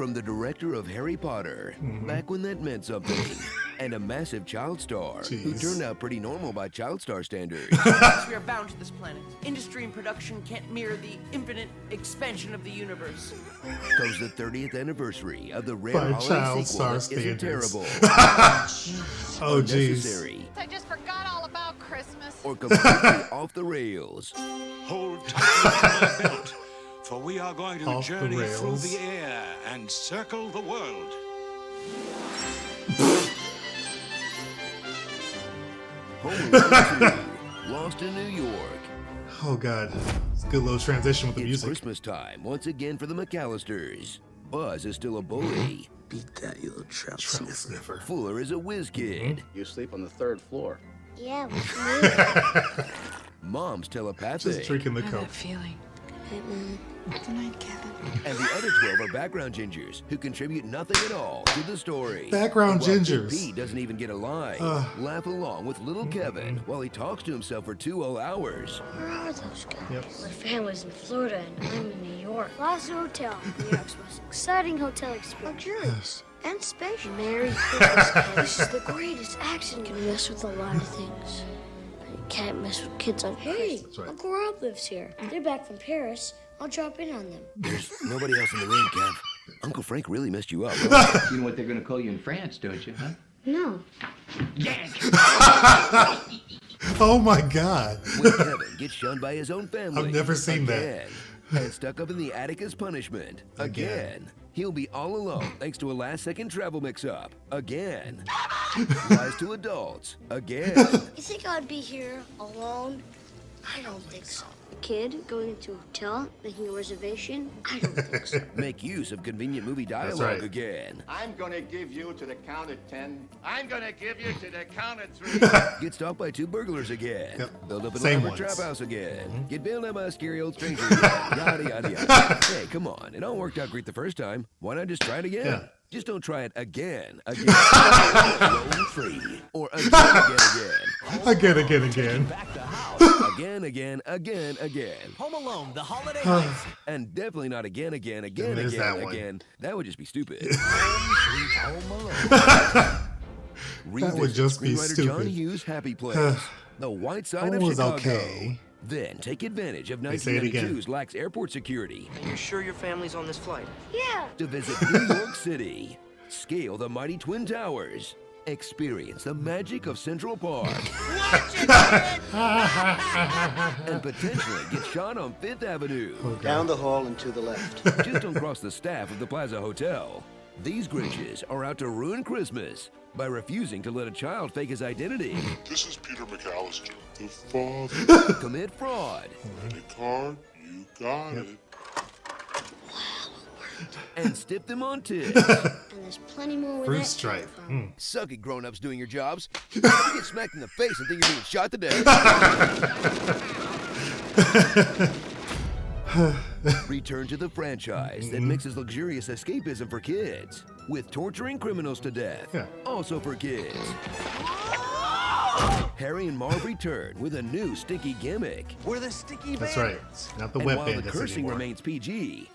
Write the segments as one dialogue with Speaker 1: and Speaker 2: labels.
Speaker 1: From the director of Harry Potter, back when that meant something, and a massive child star who turned out pretty normal by child star standards.
Speaker 2: We are bound to this planet. Industry and production can't mirror the infinite expansion of the universe.
Speaker 1: Comes the 30th anniversary of the rare
Speaker 3: By
Speaker 1: holiday
Speaker 3: child
Speaker 1: sequel that
Speaker 3: star
Speaker 1: isn't
Speaker 3: standards.
Speaker 1: terrible,
Speaker 3: Oh, jeez.
Speaker 1: unnecessary,
Speaker 4: I just forgot all about Christmas.
Speaker 1: or completely off the rails.
Speaker 5: Hold tight to my belt, for we are going to
Speaker 3: Off the
Speaker 5: journey through
Speaker 3: rails.
Speaker 5: the air and circle the world.
Speaker 1: Home Alone 2, Lost in New York.
Speaker 3: Oh, God. It's a good little transition with the
Speaker 1: It's
Speaker 3: music.
Speaker 1: Christmas time once again for the McAllisters. Buzz is still a bully.
Speaker 6: Beat that, you little trout
Speaker 3: Trouble
Speaker 6: sniffer.
Speaker 3: sniffer.
Speaker 1: Fuller is a whiz kid.
Speaker 7: You sleep on the 3rd floor.
Speaker 8: Yeah, with me.
Speaker 1: Mom's telepathic.
Speaker 3: Just drinking the
Speaker 4: I have
Speaker 3: Coke.
Speaker 4: that feeling. Good night, Kevin.
Speaker 1: And the other 12 are background gingers who contribute nothing at all to the story.
Speaker 3: Background
Speaker 1: While Big
Speaker 3: gingers.
Speaker 1: P doesn't even get a line. Laugh along with little Kevin while he talks to himself for 2 whole hours.
Speaker 8: Where are those guys?
Speaker 3: Yep.
Speaker 8: My family's in Florida and I'm in New York. Plaza Hotel, New York's most exciting hotel experience. Luxurious and spacious. Merry Christmas, kids. This is the greatest action. You can mess with a lot of things. But you can't mess with kids on Hey,
Speaker 3: That's right.
Speaker 8: Uncle Rob lives here. They're back from Paris. I'll drop in on them.
Speaker 1: There's nobody else in the room, Kev. Uncle Frank really messed you up.
Speaker 9: You know what they're gonna call you in France, don't you, huh?
Speaker 8: No.
Speaker 3: Oh, my God.
Speaker 1: When Kevin gets shunned by his own family.
Speaker 3: I've never seen that.
Speaker 1: again, And stuck up in the attic as punishment. Again. He'll be all alone thanks to a last-second travel mix-up. Again. Lies to adults. Again.
Speaker 8: You think I'd be here alone? I don't think so. A kid going into a hotel, making a reservation? I don't think so.
Speaker 1: Make use of convenient movie dialogue
Speaker 3: right.
Speaker 1: again.
Speaker 7: I'm gonna give you to the count of 10. I'm gonna give you to the count of 3.
Speaker 1: Get stopped by 2 burglars again.
Speaker 3: Yep.
Speaker 1: Build up an
Speaker 3: Same
Speaker 1: elaborate
Speaker 3: ones.
Speaker 1: trap house again. Get bailed out by a scary old stranger again. Yada, yada, yada. Hey, come on. It all worked out great the first time. Why not just try it again?
Speaker 3: Yeah.
Speaker 1: Just don't try it again. Roll free. Or again.
Speaker 3: Again.
Speaker 2: Back to house.
Speaker 1: Again.
Speaker 2: Home Alone, the holiday heist.
Speaker 1: And definitely not again.
Speaker 3: there's that one.
Speaker 1: That would just be stupid.
Speaker 2: Home Alone.
Speaker 1: Revisit
Speaker 3: would just be
Speaker 1: screenwriter John
Speaker 3: stupid.
Speaker 1: Hughes' Happy Place. The white side
Speaker 3: Home
Speaker 1: of
Speaker 3: was
Speaker 1: Chicago.
Speaker 3: okay.
Speaker 1: Then take advantage of
Speaker 3: They say it again.
Speaker 1: 1992's lax airport security
Speaker 2: You're sure your family's on this flight?
Speaker 8: Yeah.
Speaker 1: to visit New York City. Scale the mighty Twin Towers. Experience the magic of Central Park. And potentially get shot on 5th Avenue.
Speaker 6: Down the hall and to the left.
Speaker 1: Just don't cross the staff of the Plaza Hotel. These Grinches are out to ruin Christmas by refusing to let a child fake his identity,
Speaker 10: This is Peter McAllister, the father.
Speaker 1: commit fraud,
Speaker 10: Credit card, you got it.
Speaker 1: and stiff them on tips.
Speaker 8: And there's plenty more where
Speaker 3: Fruit
Speaker 8: that
Speaker 3: stripe.
Speaker 8: came from.
Speaker 1: Suck it, grown-ups doing your jobs. You get smacked in the face and think you're being shot to death. Return to the franchise that mixes luxurious escapism for kids with torturing criminals to death.
Speaker 3: Yeah.
Speaker 1: Also for kids. Harry and Marv return with a new stinky gimmick.
Speaker 2: We're the sticky
Speaker 3: That's
Speaker 2: bandits.
Speaker 3: right. Not the
Speaker 1: And
Speaker 3: wet
Speaker 1: while the
Speaker 3: bandits
Speaker 1: cursing
Speaker 3: anymore.
Speaker 1: remains PG,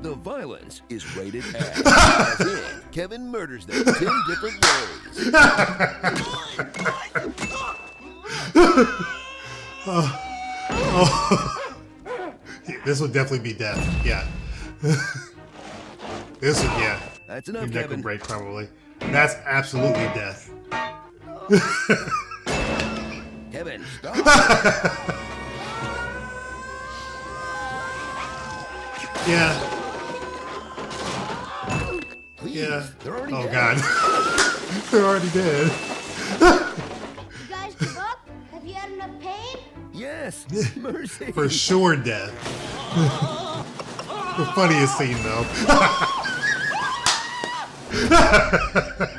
Speaker 1: the violence is rated S. As in, Kevin murders them 10 different ways.
Speaker 3: This would definitely be death. Yeah. This would, yeah.
Speaker 1: That's
Speaker 3: Your
Speaker 1: enough,
Speaker 3: neck would
Speaker 1: Kevin.
Speaker 3: break probably. That's absolutely death.
Speaker 1: Kevin, stop.
Speaker 3: Yeah.
Speaker 1: Please.
Speaker 3: Yeah.
Speaker 1: They're already
Speaker 3: Oh
Speaker 1: dead.
Speaker 3: God. They're already dead.
Speaker 8: You guys give up? Have you had enough pain?
Speaker 1: Yes. Mercy.
Speaker 3: For sure death. The funniest scene though.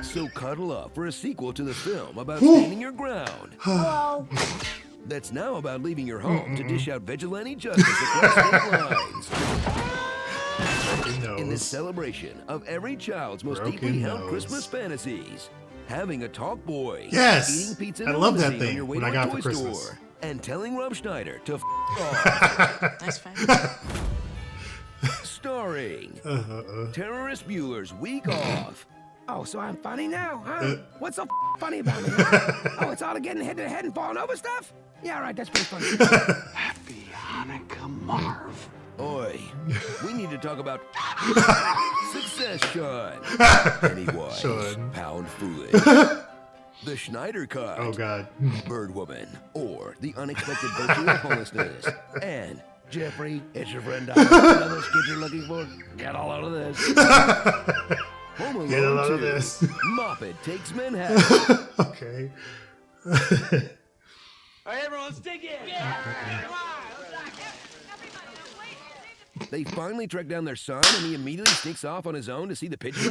Speaker 1: So cuddle up for a sequel to the film about standing your ground.
Speaker 8: Hello.
Speaker 1: That's now about leaving your home to dish out vigilante justice across state lines.
Speaker 3: Broken
Speaker 1: In this
Speaker 3: nose.
Speaker 1: celebration of every child's most
Speaker 3: Broken
Speaker 1: deeply held
Speaker 3: nose.
Speaker 1: Christmas fantasies, having a talk boy,
Speaker 3: Yes!
Speaker 1: eating pizza
Speaker 3: I
Speaker 1: in a
Speaker 3: love that
Speaker 1: limousine
Speaker 3: thing
Speaker 1: on your way
Speaker 3: when
Speaker 1: to
Speaker 3: I
Speaker 1: a
Speaker 3: got it
Speaker 1: toy
Speaker 3: for Christmas.
Speaker 1: store, and telling Rob Schneider to off.
Speaker 2: Nice find.
Speaker 1: Starring Terrorist Bueller's Week Off.
Speaker 11: Oh, so I'm funny now, huh? What's so funny about me? Oh, it's all getting hit to the head and falling over stuff? Yeah, all right, that's pretty funny.
Speaker 5: Happy Hanukkah, Marv.
Speaker 1: Oi, we need to talk about success, Sean. Pennywise,
Speaker 3: Sean.
Speaker 1: Pound Foolish, the Schneider Cut,
Speaker 3: Oh god.
Speaker 1: Birdwoman, or the unexpected virtue of homelessness, and Jeffrey, it's your friend Doc. Another skid you're looking for? Get a load of this. Home Alone
Speaker 3: Get a load of
Speaker 1: 2,
Speaker 3: this.
Speaker 1: Moppet Takes Manhattan.
Speaker 3: Okay.
Speaker 2: Alright, everyone, stick it!
Speaker 1: They finally track down their son, and he immediately sneaks off on his own to see the pigeon.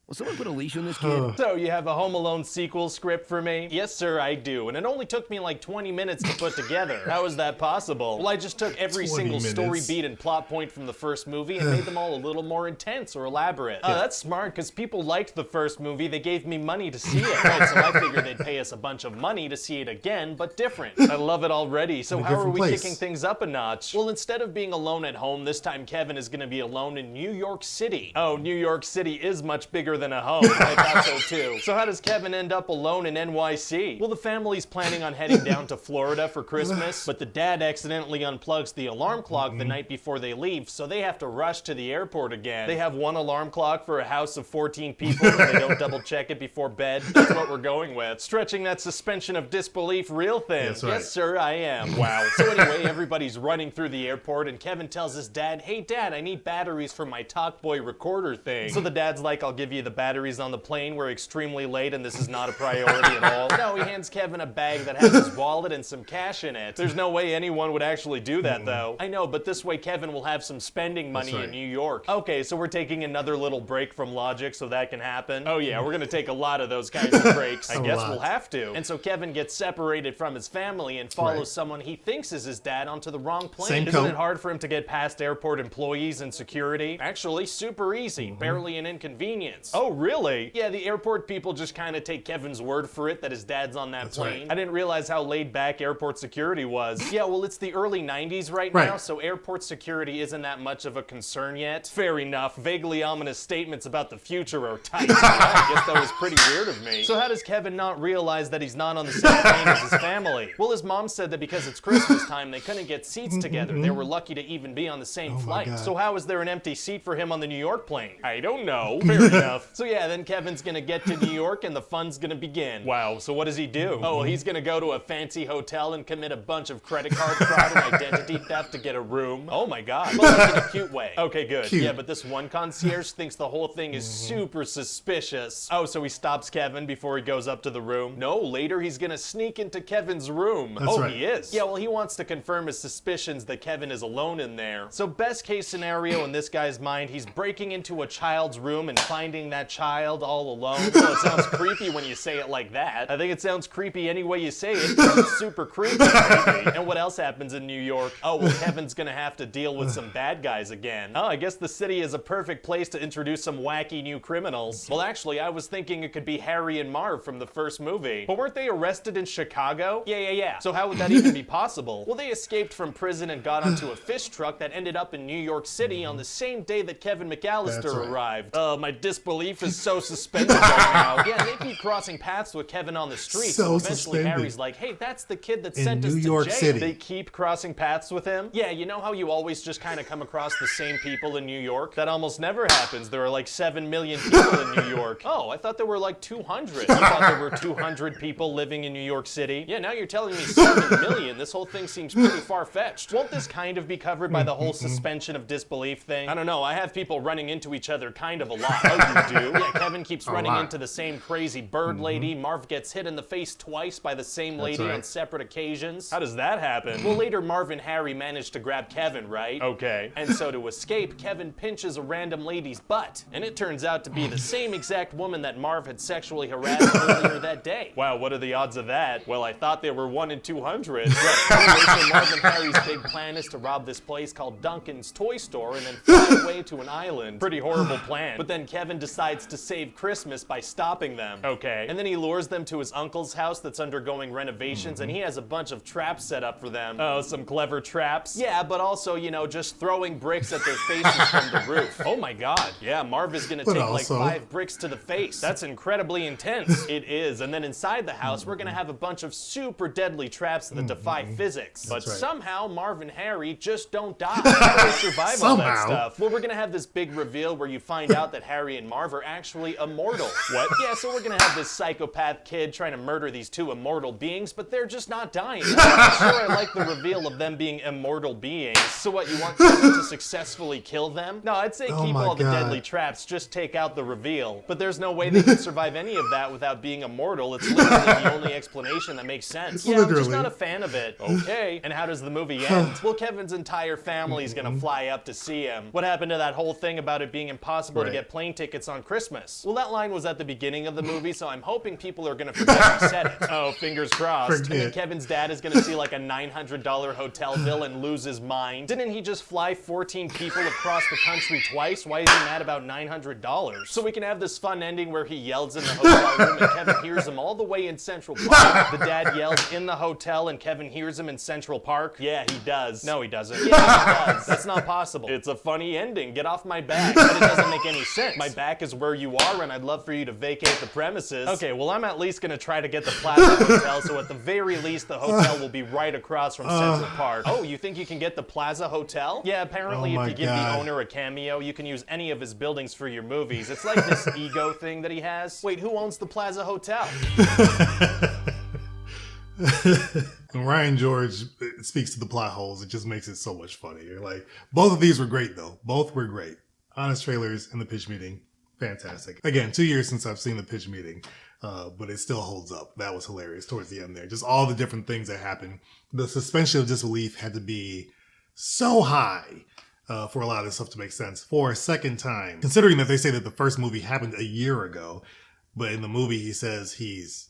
Speaker 1: Will someone put a leash on this kid?
Speaker 12: So you have a Home Alone sequel script for me? Yes, sir, I do. And it only took me like 20 minutes to put together. How is that possible? Well, I just took every
Speaker 3: 20
Speaker 12: single story
Speaker 3: minutes.
Speaker 12: beat and plot point from the first movie and made them all a little more intense or elaborate. Oh, that's smart, because people liked the first movie. They gave me money to see it. Right, so I figured they'd pay us a bunch of money to see it again, but different. I love it already. So
Speaker 3: In a
Speaker 12: how are
Speaker 3: different
Speaker 12: we
Speaker 3: place.
Speaker 12: kicking things up a notch? Well, instead of being alone at home, this time Kevin is going to be alone in New York City. Oh, New York City is much bigger than a home. I thought so too. So how does Kevin end up alone in NYC? Well, the family's planning on heading down to Florida for Christmas, but the dad accidentally unplugs the alarm clock the night before they leave, so they have to rush to the airport again. They have one alarm clock for a house of 14 people, and they don't double check it before bed. That's what we're going with. Stretching that suspension of disbelief real thin.
Speaker 3: That's right.
Speaker 12: Yes, sir, I am. Wow. So anyway, everybody's running through the airport, and Kevin tells his dad, hey dad, I need batteries for my Talkboy recorder thing. So the dad's like, I'll give you the batteries on the plane. We're extremely late and this is not a priority at all. No, he hands Kevin a bag that has his wallet and some cash in it. There's no way anyone would actually do that though. I know, but this way Kevin will have some spending money
Speaker 3: That's right.
Speaker 12: in New York. Okay, so we're taking another little break from logic so that can happen. Oh yeah, we're gonna take a lot of those kinds of breaks. I
Speaker 3: A
Speaker 12: guess
Speaker 3: lot.
Speaker 12: we'll have to. And so Kevin gets separated from his family and follows
Speaker 3: Right.
Speaker 12: someone he thinks is his dad onto the wrong plane.
Speaker 3: Same
Speaker 12: Isn't
Speaker 3: coat.
Speaker 12: it hard for him to get past airport employees and security? Actually, super easy.
Speaker 3: Mm-hmm.
Speaker 12: Barely an inconvenience. Oh, really? Yeah, the airport people just kind of take Kevin's word for it that his dad's on that
Speaker 3: That's
Speaker 12: plane.
Speaker 3: right.
Speaker 12: I didn't realize how laid back airport security was. Yeah, well, it's the early 90s right
Speaker 3: Right.
Speaker 12: now, so airport security isn't that much of a concern yet. Fair enough. Vaguely ominous statements about the future are tight. I guess that was pretty weird of me. So how does Kevin not realize that he's not on the same plane as his family? Well, his mom said that because it's Christmas time, they couldn't get seats together. They were lucky to even be on the same
Speaker 3: Oh my
Speaker 12: flight.
Speaker 3: God.
Speaker 12: So how is there an empty seat for him on the New York plane? I don't know. Fair enough. So yeah, then Kevin's gonna get to New York and the fun's gonna begin. Wow, so what does he do? Oh, well, he's gonna go to a fancy hotel and commit a bunch of credit card fraud and identity theft to get a room. Oh my god. But like in a cute way. Okay, good.
Speaker 3: Cute.
Speaker 12: Yeah, but this one concierge thinks the whole thing is super suspicious. Oh, so he stops Kevin before he goes up to the room? No, later he's gonna sneak into Kevin's room.
Speaker 3: That's
Speaker 12: oh,
Speaker 3: right.
Speaker 12: he is? Yeah, well, he wants to confirm his suspicions that Kevin is alone in there. So best case scenario in this guy's mind, he's breaking into a child's room and finding that child all alone. Well, it sounds creepy when you say it like that. I think it sounds creepy any way you say it, because it's super creepy. Maybe. And what else happens in New York? Oh, well, Kevin's gonna have to deal with some bad guys again. Oh, I guess the city is a perfect place to introduce some wacky new criminals. Well, actually, I was thinking it could be Harry and Marv from the first movie. But weren't they arrested in Chicago? Yeah. So how would that even be possible? Well, they escaped from prison and got onto a fish truck that ended up in New York City on the same day that Kevin McAllister
Speaker 3: That's right.
Speaker 12: arrived. My disbelief is so suspended right now. Yeah, they keep crossing paths with Kevin on the street.
Speaker 3: So
Speaker 12: Eventually
Speaker 3: suspended.
Speaker 12: Harry's like, hey, that's the kid that
Speaker 3: In
Speaker 12: sent us
Speaker 3: New
Speaker 12: to
Speaker 3: York
Speaker 12: jail.
Speaker 3: City.
Speaker 12: They keep crossing paths with him? Yeah, you know how you always just kind of come across the same people in New York? That almost never happens. There are like 7 million people in New York. Oh, I thought there were like 200. You thought there were 200 people living in New York City? Yeah, now you're telling me 7 million. This whole thing seems pretty far-fetched. Won't this kind of be covered by the whole suspension of disbelief thing? I don't know. I have people running into each other kind of a lot. Oh, you do? Yeah, Kevin keeps running
Speaker 3: lot.
Speaker 12: into the same crazy bird lady. Marv gets hit in the face twice by the same lady
Speaker 3: right.
Speaker 12: on separate occasions. How does that happen? Well, later Marv and Harry manage to grab Kevin, right? Okay. And so to escape, Kevin pinches a random lady's butt. And it turns out to be the same exact woman that Marv had sexually harassed earlier that day. Wow, what are the odds of that? Well, I thought they were 1 in 200. Right. Anyway, so Marv and Harry's big plan is to rob this place called Duncan's Toy Store and then fly away to an island. Pretty horrible plan. But then Kevin decides decides to save Christmas by stopping them. Okay. And then he lures them to his uncle's house that's undergoing renovations, and he has a bunch of traps set up for them. Oh, some clever traps? Yeah, but also, you know, just throwing bricks at their faces from the roof. Oh my god. Yeah, Marv is gonna take like 5 bricks to the face. That's incredibly intense. It is. And then inside the house, we're gonna have a bunch of super deadly traps that defy physics. But somehow Marv and Harry just don't die. They survive all that stuff. Well, we're gonna have this big reveal where you find out that Harry and Marv are actually immortal. What? Yeah, so we're gonna have this psychopath kid trying to murder these 2 immortal beings, but they're just not dying. I'm sure I like the reveal of them being immortal beings. So what, you want Kevin to successfully kill them? No, I'd say keep all the deadly traps, just take out the reveal. But there's no way they can survive any of that without being immortal. It's literally the only explanation that makes sense. Yeah, I'm just not a fan of it. Okay, and how does the movie end? Well, Kevin's entire family's gonna fly up to see him. What happened to that whole thing about it being impossible to get plane tickets on Christmas? Well, that line was at the beginning of the movie, so I'm hoping people are gonna forget he said it. Oh, fingers crossed. And then Kevin's dad is gonna see like a $900 hotel bill and lose his mind. Didn't he just fly 14 people across the country twice? Why is he mad about $900? So we can have this fun ending where he yells in the hotel room and Kevin hears him all the way in Central Park. The dad yells in the hotel and Kevin hears him in Central Park. Yeah, he does. No, he doesn't. Yeah, he does. That's not possible. It's a funny ending. Get off my back. But it doesn't make any sense. My back is where you are and I'd love for you to vacate the premises. Okay, well, I'm at least gonna try to get the Plaza Hotel, so at the very least the hotel will be right across from Central Park. Oh, you think you can get the Plaza Hotel? Yeah, apparently if you give the owner a cameo, you can use any of his buildings for your movies. It's like this ego thing that he has. Wait, who owns the Plaza Hotel?
Speaker 3: When Ryan George speaks to the plot holes, it just makes it so much funnier. Like, both of these were great, though. Both were great. Honest Trailers and The Pitch Meeting, fantastic. Again, 2 years since I've seen The Pitch Meeting, but it still holds up. That was hilarious towards the end there. Just all the different things that happened. The suspension of disbelief had to be so high for a lot of this stuff to make sense for a second time. Considering that they say that the first movie happened a year ago, but in the movie he says he's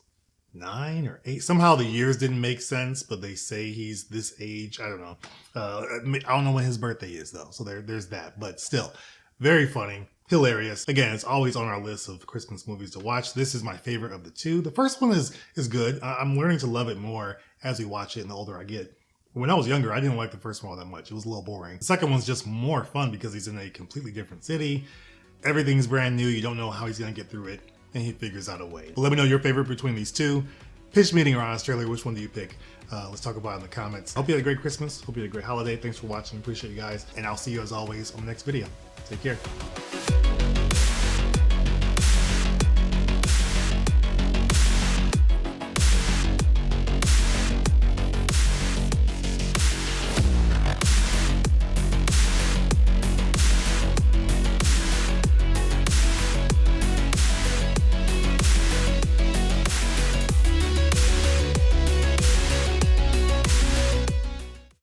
Speaker 3: 9 or 8. Somehow the years didn't make sense, but they say he's this age. I don't know. I don't know when his birthday is, though. So there's that. But still, very funny, hilarious. Again, it's always on our list of Christmas movies to watch. This is my favorite of the 2. The first one is good. I'm learning to love it more as we watch it and the older I get. When I was younger, I didn't like the first one all that much. It was a little boring. The second one's just more fun because he's in a completely different city. Everything's brand new. You don't know how he's going to get through it. And he figures out a way. But let me know your favorite between these 2. Pitch Meeting or Honest Trailer, which one do you pick? Let's talk about it in the comments. Hope you had a great Christmas. Hope you had a great holiday. Thanks for watching. Appreciate you guys. And I'll see you as always on the next video. Take care.